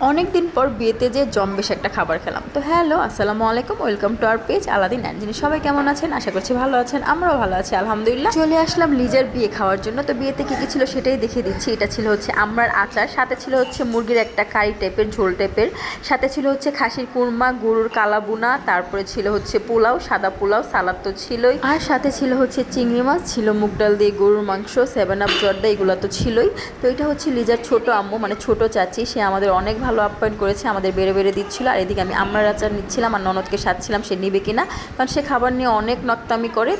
অনেক দিন পর বিয়েতে যে জম্বেশ একটা খাবার খেলাম। তো হ্যালো, আসসালামু আলাইকুম, welcome to our page Aladdin and genie. সবাই কেমন আছেন? আশা করছি ভালো আছেন, আমরাও ভালো আছি আলহামদুলিল্লাহ। চলে আসলাম লিজার বিয়ে খাওয়ার জন্য। তো বিয়েতে কী কী ছিল সেটাই দেখিয়ে দিচ্ছি। এটা ছিল হচ্ছে আমড়ার আচার, সাথে ছিল হচ্ছে মুরগির একটা কারি টাইপের ঝোল টাইপের, সাথে ছিল হচ্ছে খাসির কুরমা, গরুর কালাবুনা, তারপরে ছিল হচ্ছে পোলাও, সাদা পোলাও, সালাদ তো ছিলই, আর সাথে ছিল হচ্ছে চিংড়ি মাছ, ছিল মুগ ডাল দিয়ে গরুর মাংস, 7 আপ জর্দা, এগুলো তো ছিলই। তো এটা হচ্ছে লিজার ছোট আম্মু, মানে ছোট চাচি, সে আমাদের অনেক ভালো আপ্যায়ন করেছে, আমাদের বেড়ে বেড়ে দিচ্ছিল। আর এদিকে আমি আমড়ার আচার নিচ্ছিলাম আর ননদকে সাজছিলাম সে নিবে কিনা, কারণ সে খাবার নিয়ে অনেক নক্তামি করে।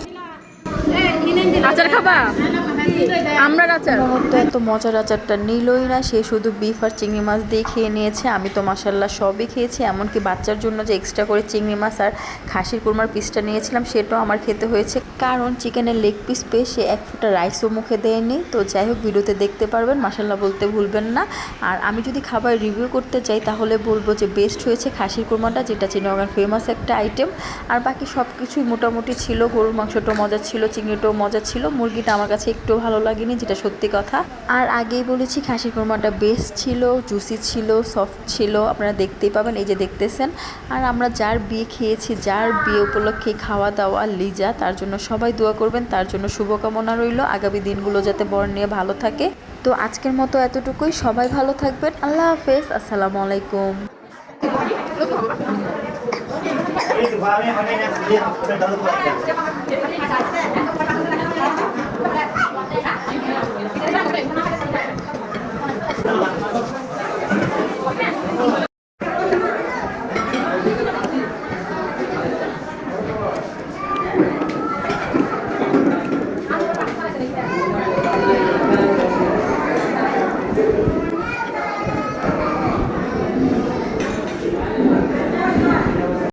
আচার খাবা? আমরার আচার। ননদ তো এত মজার আচারটা নিলই না, সে শুধু বিফ আর চিংড়ি মাছ দিয়ে খেয়ে নিয়েছে। আমি তো মাসাল্লাহ সবই খেয়েছি, এমনকি বাচ্চার জন্য যে এক্সট্রা করে চিংড়ি মাছ আর খাসির কুরমার পিসটা নিয়েছিলাম সেটাও আমার খেতে হয়েছে, কারণ চিকেনের লেগ পিস পেয়ে সে এক ফোঁটা রাইসও মুখে দেয়নি। তো যাই হোক, ভিডিওতে দেখতে পারবেন, মাসাল্লাহ বলতে ভুলবেন না। আর আমি যদি খাবার রিভিউ করতে চাই তাহলে বলবো যে বেস্ট হয়েছে খাসির কুরমাটা, যেটা চিনাগান ফেমাস একটা আইটেম। আর বাকি সব কিছুই মোটামুটি ছিল। গরুর মাংসটাও মজা ছিল, চিংড়িটাও মজা ছিল, মুরগিটা আমার কাছে একটু ভালো লাগেনি, যেটা সত্যি কথা। আর আগেই বলেছি খাসির কুরমাটা বেস্ট ছিল, জুসি ছিল, সফট ছিল, আপনারা দেখতেই পাবেন, এই যে দেখতেছেন। আর আমরা যার বিয়ে খেয়েছি, যার বিয়ে উপলক্ষে খাওয়া দাওয়া লিজা, তার জন্য সবাই দোয়া করবেন, তার জন্য শুভকামনা রইল, আগামী দিনগুলো যাতে বর নিয়ে ভালো থাকে। তো আজকের মতো এতটুকুই, সবাই ভালো থাকবেন, আল্লাহ হাফেজ, আসসালামু আলাইকুম।